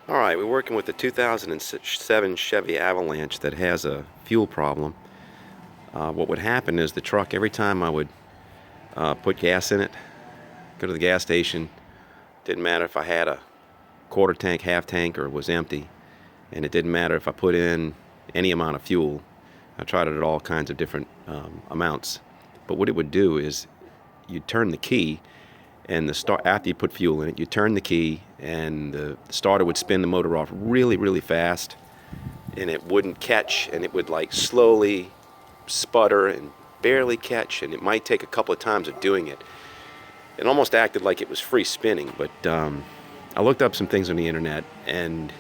Alright, we're working with the 2007 Chevy Avalanche that has a fuel problem. What would happen is the truck, every time I would put gas in it, go to the gas station, didn't matter if I had a quarter tank, half tank, or it was empty, and it didn't matter if I put in any amount of fuel. I tried it at all kinds of different amounts, but what it would do is you'd turn the key, and after you put fuel in it, you turn the key and the starter would spin the motor off really fast, and it wouldn't catch, and it would like slowly sputter and barely catch, and it might take a couple of times of doing it. It almost acted like it was free spinning, but I looked up some things on the internet, and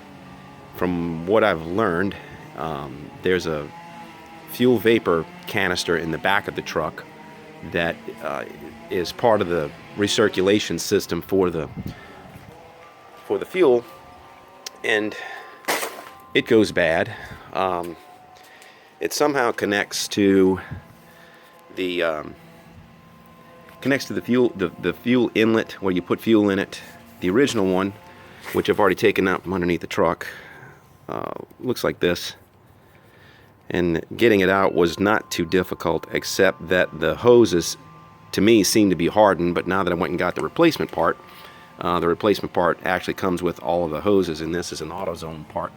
from what I've learned, there's a fuel vapor canister in the back of the truck that is part of the recirculation system for the fuel, and it goes bad. It somehow connects to the fuel inlet where you put fuel in it. The original one, which I've already taken out from underneath the truck, looks like this. And getting it out was not too difficult, except that the hoses, to me, seem to be hardened. But now that I went and got the replacement part actually comes with all of the hoses, and this is an AutoZone part,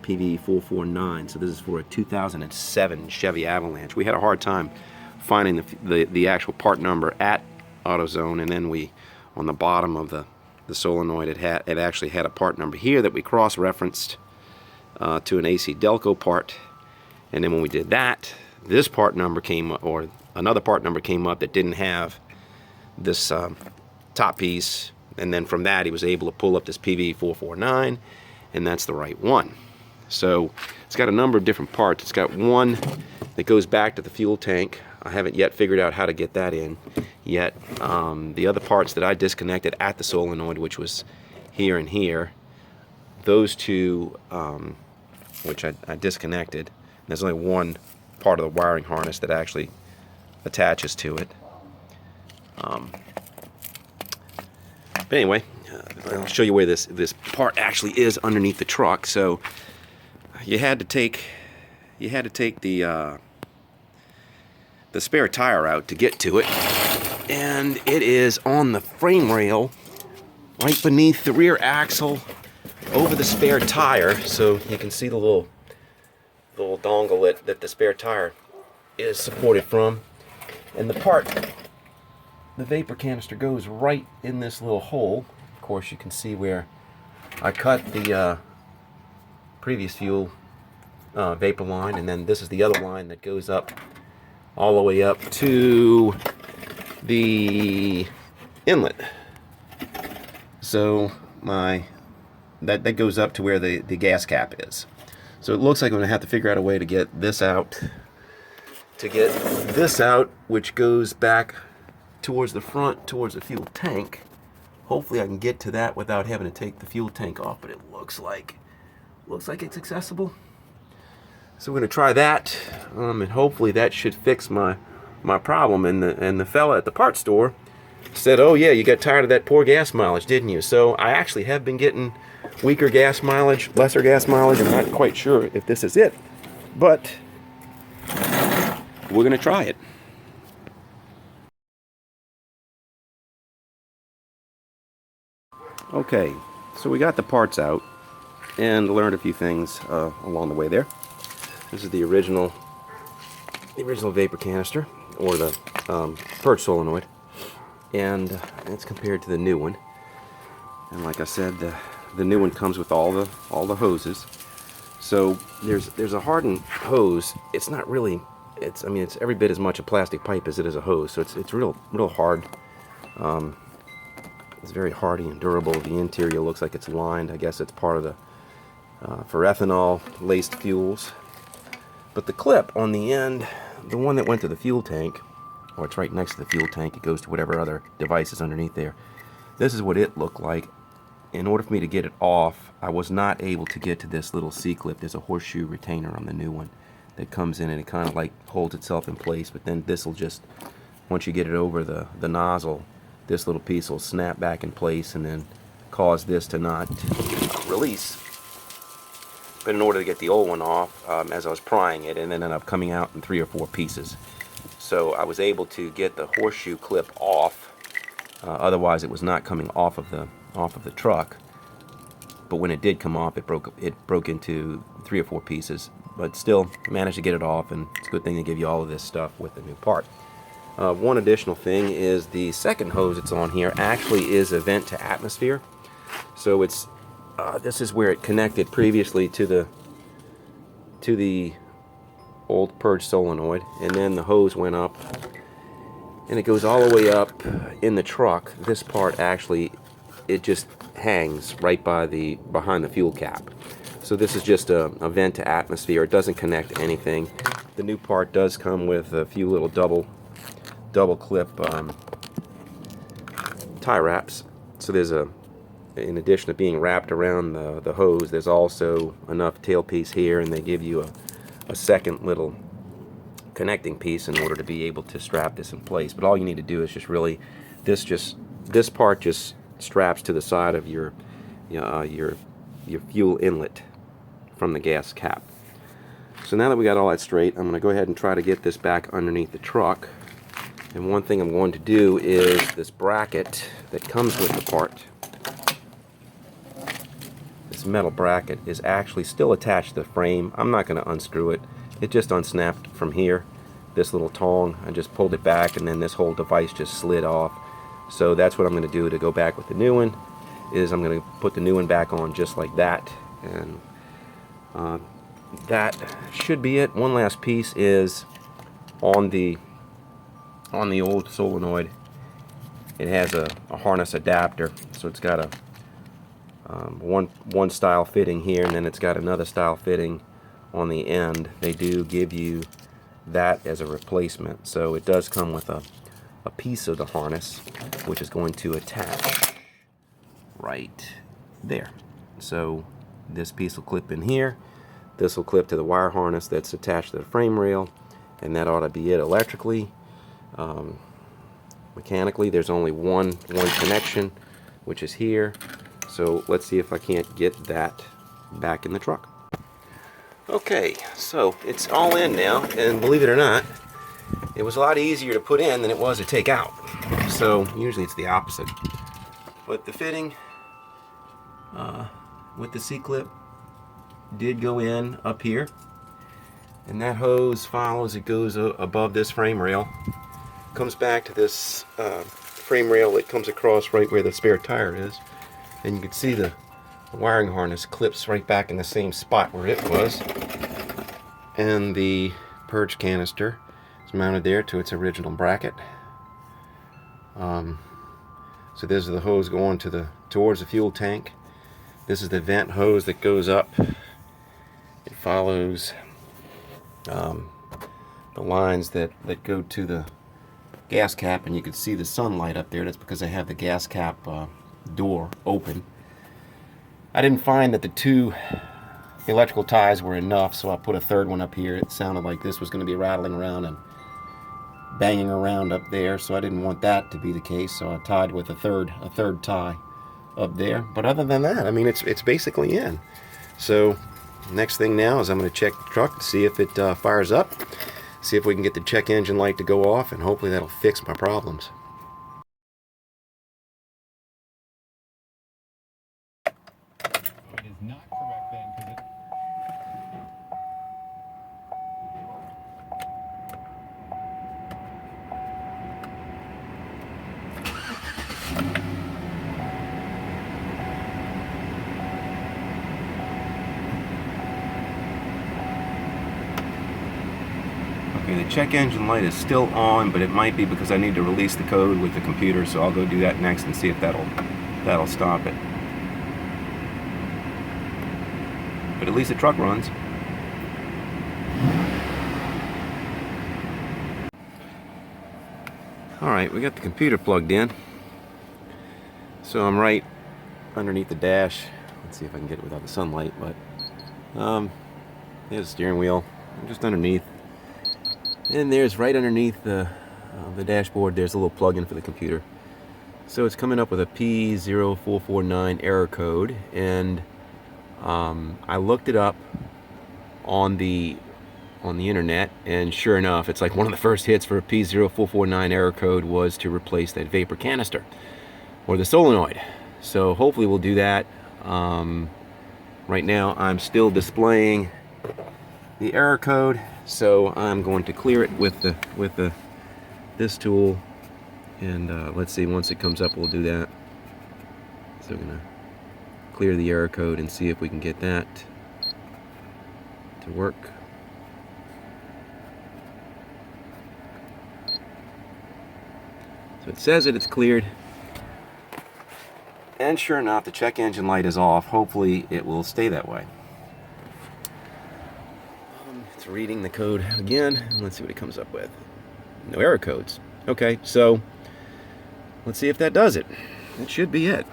PV449. So this is for a 2007 Chevy Avalanche. We had a hard time finding the actual part number at AutoZone, and then on the bottom of the solenoid, it actually had a part number here that we cross-referenced to an AC Delco part. And then when we did that, this part number came up, or another part number came up that didn't have this top piece. And then from that, he was able to pull up this PV449, and that's the right one. So it's got a number of different parts. It's got one that goes back to the fuel tank. I haven't yet figured out how to get that in yet. The other parts that I disconnected at the solenoid, which was here and here, those two, which I disconnected. There's only one part of the wiring harness that actually attaches to it. But anyway, I'll show you where this part actually is underneath the truck. So you had to take the spare tire out to get to it, and it is on the frame rail right beneath the rear axle over the spare tire. So you can see the little dongle that the spare tire is supported from, and the vapor canister goes right in this little hole. Of course, you can see where I cut the previous fuel vapor line, and then this is the other line that goes up all the way up to the inlet. So that goes up to where the gas cap is. So it looks like I'm going to have to figure out a way to get this out, which goes back towards the front, towards the fuel tank. Hopefully I can get to that without having to take the fuel tank off, but it looks like it's accessible. So we're going to try that, and hopefully that should fix my problem. And the fella at the parts store said, "Oh yeah, you got tired of that poor gas mileage, didn't you?" So I actually have been getting weaker gas mileage, lesser gas mileage. I'm not quite sure if this is it, but we're going to try it. Okay, so we got the parts out and learned a few things along the way there. This is the original vapor canister, or the Purge Solenoid, and it's compared to the new one. And like I said, the new one comes with all the hoses. So there's a hardened hose. It's not really. It's every bit as much a plastic pipe as it is a hose. So it's real hard. It's very hardy and durable. The interior looks like it's lined. I guess it's part of the for ethanol laced fuels. But the clip on the end, the one that went to the fuel tank, or it's right next to the fuel tank, it goes to whatever other device is underneath there. This is what it looked like. In order for me to get it off, I was not able to get to this little C-clip. There's a horseshoe retainer on the new one that comes in, and it kind of like holds itself in place. But then this will just, once you get it over the nozzle, this little piece will snap back in place and then cause this to not release. But in order to get the old one off, as I was prying it, it ended up coming out in 3 or 4 pieces. So I was able to get the horseshoe clip off. Otherwise, it was not coming off of the truck. But when it did come off, it broke into 3 or 4 pieces. But still, managed to get it off, and it's a good thing to give you all of this stuff with the new part. One additional thing is the second hose that's on here actually is a vent to atmosphere. So it's this is where it connected previously to the old Purge Solenoid, and then the hose went up, and it goes all the way up in the truck. This part actually, it just hangs right behind the fuel cap. So this is just a vent to atmosphere. It doesn't connect to anything. The new part does come with a few little double clip tie wraps. So there's in addition to being wrapped around the hose, there's also enough tailpiece here, and they give you a second little connecting piece in order to be able to strap this in place. But all you need to do is just really, this part just straps to the side of your fuel inlet from the gas cap. So now that we got all that straight, I'm going to go ahead and try to get this back underneath the truck. And one thing I'm going to do is this bracket that comes with the part. This metal bracket is actually still attached to the frame. I'm not going to unscrew it. It just unsnapped from here. This little tong, I just pulled it back, and then this whole device just slid off. So that's what I'm going to do to go back with the new one, is I'm going to put the new one back on just like that. And that should be it. One last piece is on the old solenoid. It has a harness adapter, so it's got a one style fitting here, and then it's got another style fitting on the end. They do give you that as a replacement, so it does come with a piece of the harness which is going to attach right there. So this piece will clip in here, this will clip to the wire harness that's attached to the frame rail, and that ought to be it electrically. Mechanically, there's only one connection, which is here. So let's see if I can't get that back in the truck. Okay, so it's all in now, and believe it or not, it was a lot easier to put in than it was to take out. So usually it's the opposite. But the fitting with the C-clip did go in up here, and that hose follows. It goes above this frame rail, comes back to this frame rail that comes across right where the spare tire is, and you can see the wiring harness clips right back in the same spot where it was, and the purge canister is mounted there to its original bracket. So this is the hose going towards the fuel tank. This is the vent hose that goes up. It follows the lines that go to the gas cap, and you can see the sunlight up there. That's because I have the gas cap door open. I didn't find that the 2 electrical ties were enough, so I put a third one up here. It sounded like this was going to be rattling around and banging around up there, so I didn't want that to be the case, so I tied with a third tie up there. But other than that, I mean, it's basically in. So next thing now is I'm going to check the truck to see if it fires up, see if we can get the check engine light to go off, and hopefully that'll fix my problems. It is not correct then, because Okay, the check engine light is still on, but it might be because I need to release the code with the computer, so I'll go do that next and see if that'll stop it. But at least the truck runs. Alright, we got the computer plugged in. So I'm right underneath the dash. Let's see if I can get it without the sunlight, but there's the steering wheel, just underneath. And there's right underneath the dashboard, there's a little plug-in for the computer. So it's coming up with a P0449 error code, and I looked it up on the internet, and sure enough, it's like one of the first hits for a P0449 error code was to replace that vapor canister or the solenoid. So hopefully we'll do that. Right now I'm still displaying the error code, so I'm going to clear it with this tool, and let's see, once it comes up we'll do that. So we're gonna clear the error code and see if we can get that to work. So it says that it's cleared, and sure enough, the check engine light is off. Hopefully it will stay that way. It's reading the code again. Let's see what it comes up with. No error codes. Okay, so let's see if that does it. That should be it.